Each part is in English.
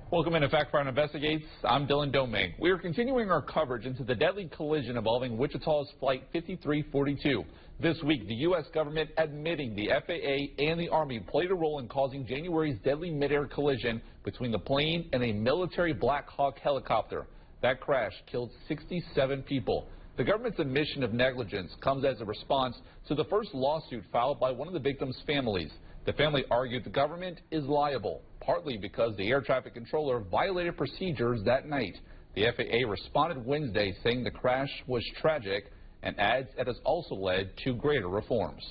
Welcome into Factfinder Investigates. I'm Dylan Domingue. We are continuing our coverage into the deadly collision involving Wichita's Flight 5342. This week, the U.S. government admitting the FAA and the Army played a role in causing January's deadly midair collision between the plane and a military Black Hawk helicopter. That crash killed 67 people. The government's admission of negligence comes as a response to the first lawsuit filed by one of the victims' families. The family argued the government is liable, partly because the air traffic controller violated procedures that night. The FAA responded Wednesday saying the crash was tragic and adds it has also led to greater reforms.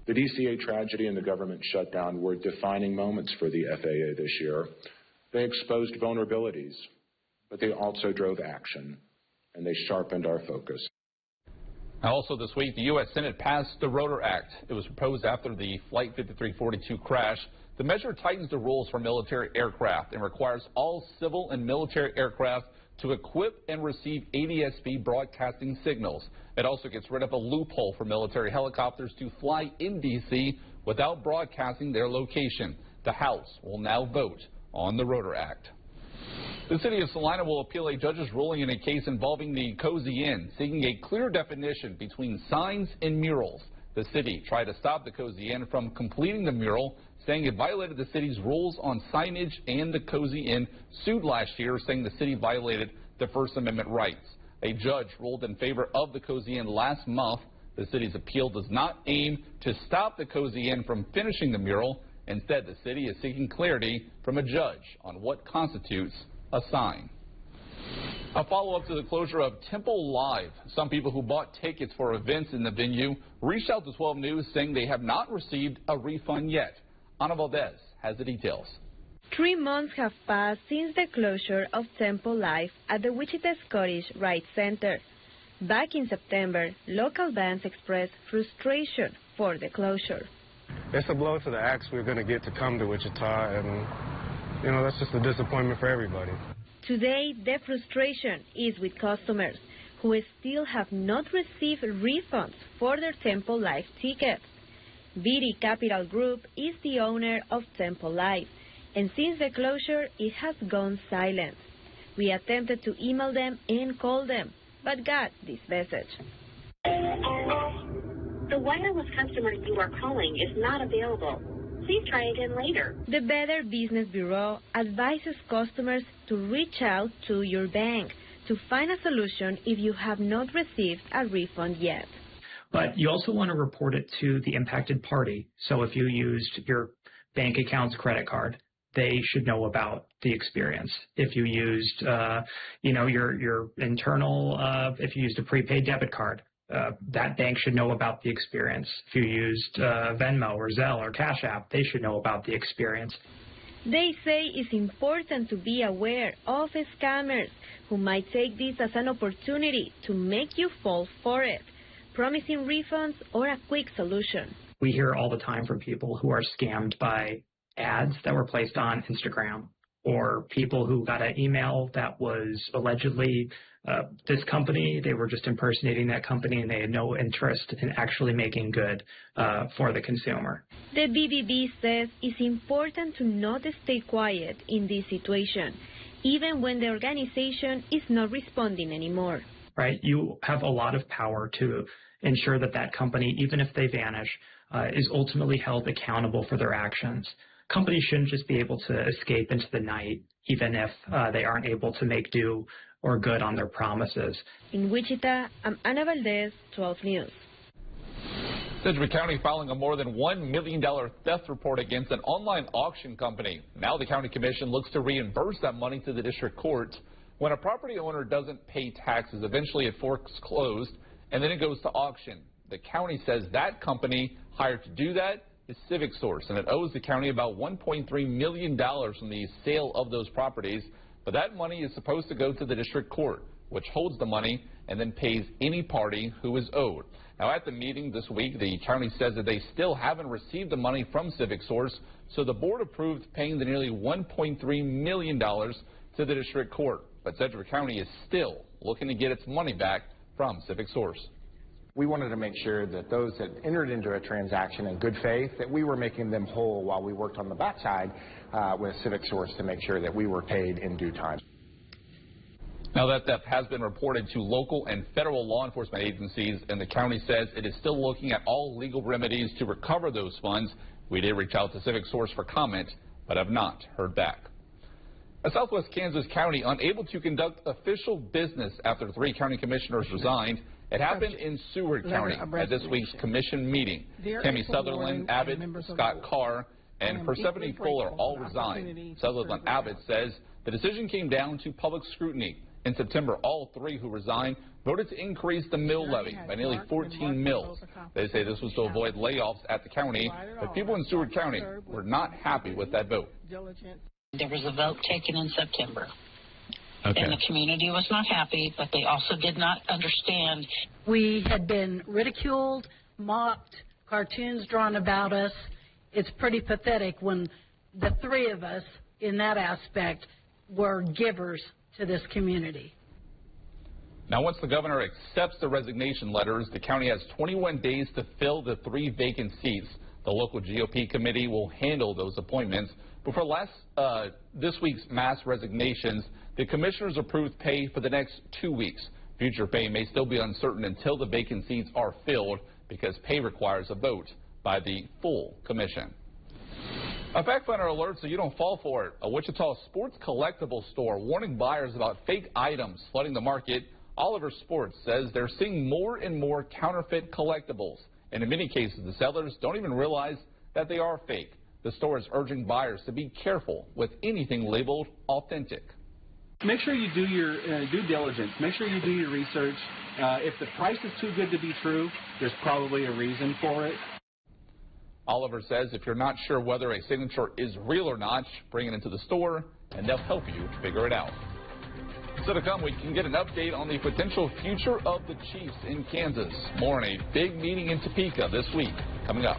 The DCA tragedy and the government shutdown were defining moments for the FAA this year. They exposed vulnerabilities, but they also drove action, and they sharpened our focus. Also this week, the U.S. Senate passed the Rotor Act. It was proposed after the Flight 5342 crash. The measure tightens the rules for military aircraft and requires all civil and military aircraft to equip and receive ADS-B broadcasting signals. It also gets rid of a loophole for military helicopters to fly in D.C. without broadcasting their location. The House will now vote on the Rotor Act. The city of Salina will appeal a judge's ruling in a case involving the Cozy Inn, seeking a clear definition between signs and murals. The city tried to stop the Cozy Inn from completing the mural, saying it violated the city's rules on signage, and the Cozy Inn sued last year, saying the city violated the First Amendment rights. A judge ruled in favor of the Cozy Inn last month. The city's appeal does not aim to stop the Cozy Inn from finishing the mural. Instead, the city is seeking clarity from a judge on what constitutes a sign. A follow-up to the closure of Temple Live. Some people who bought tickets for events in the venue reached out to 12 News saying they have not received a refund yet. Ana Valdez has the details. 3 months have passed since the closure of Temple Live at the Wichita Scottish Rite Center. Back in September, local bands expressed frustration for the closure. It's a blow to the acts we're going to get to come to Wichita, and that's just a disappointment for everybody. Today, the frustration is with customers who still have not received refunds for their Temple Live tickets. BD Capital Group is the owner of Temple Live, and since the closure, it has gone silent. We attempted to email them and call them, but got this message. The wireless customer you are calling is not available. Please try again later. The Better Business Bureau advises customers to reach out to your bank to find a solution if you have not received a refund yet. But you also want to report it to the impacted party. So if you used your bank account's credit card, they should know about the experience. If you used, your internal, if you used a prepaid debit card, that bank should know about the experience. If you used Venmo or Zelle or Cash App, they should know about the experience. They say it's important to be aware of scammers who might take this as an opportunity to make you fall for it, promising refunds or a quick solution. We hear all the time from people who are scammed by ads that were placed on Instagram, or people who got an email that was allegedly this company. They were just impersonating that company, and they had no interest in actually making good for the consumer. The BBB says it's important to not stay quiet in this situation, even when the organization is not responding anymore. Right? You have a lot of power to ensure that that company, even if they vanish, is ultimately held accountable for their actions. Companies shouldn't just be able to escape into the night, even if they aren't able to make do or good on their promises. In Wichita, I'm Ana Valdez, 12 News. Sedgwick County filing a more than $1 million theft report against an online auction company. Now the county commission looks to reimburse that money to the district court. When a property owner doesn't pay taxes, eventually it foreclosed and then it goes to auction. The county says that company hired to do that is Civic Source, and it owes the county about $1.3 million from the sale of those properties. But that money is supposed to go to the district court, which holds the money and then pays any party who is owed. Now, at the meeting this week, the county says that they still haven't received the money from Civic Source, so the board approved paying the nearly $1.3 million to the district court. But Sedgwick County is still looking to get its money back from Civic Source. We wanted to make sure that those that entered into a transaction in good faith, that we were making them whole while we worked on the backside with Civic Source to make sure that we were paid in due time. Now, that theft has been reported to local and federal law enforcement agencies, and the county says it is still looking at all legal remedies to recover those funds. We did reach out to Civic Source for comment, but have not heard back. A Southwest Kansas county unable to conduct official business after 3 county commissioners resigned. It happened in Seward County at this week's commission meeting. Tammy Sutherland, Abbott, Scott Carr, and Persephone Fuller all resigned. Sutherland Abbott says the decision came down to public scrutiny. In September, all 3 who resigned voted to increase the mill levy by nearly 14 mills. They say this was to avoid layoffs at the county, but people in Seward County were not happy with that vote. There was a vote taken in September. Okay. And the community was not happy, but they also did not understand. We had been ridiculed, mocked, cartoons drawn about us. It's pretty pathetic when the 3 of us in that aspect were givers to this community. Now, once the governor accepts the resignation letters, the county has 21 days to fill the 3 vacant seats. The local GOP committee will handle those appointments. But for this week's mass resignations, the commissioners approved pay for the next 2 weeks. Future pay may still be uncertain until the vacant seats are filled because pay requires a vote by the full commission. A Factfinder alert so you don't fall for it. A Wichita sports collectible store warning buyers about fake items flooding the market. Oliver Sports says they're seeing more and more counterfeit collectibles. And in many cases, the sellers don't even realize that they are fake. The store is urging buyers to be careful with anything labeled authentic. Make sure you do your due diligence. Make sure you do your research. If the price is too good to be true, there's probably a reason for it. Oliver says if you're not sure whether a signature is real or not, bring it into the store and they'll help you figure it out. So to come, we can get an update on the potential future of the Chiefs in Kansas. More on a big meeting in Topeka this week coming up.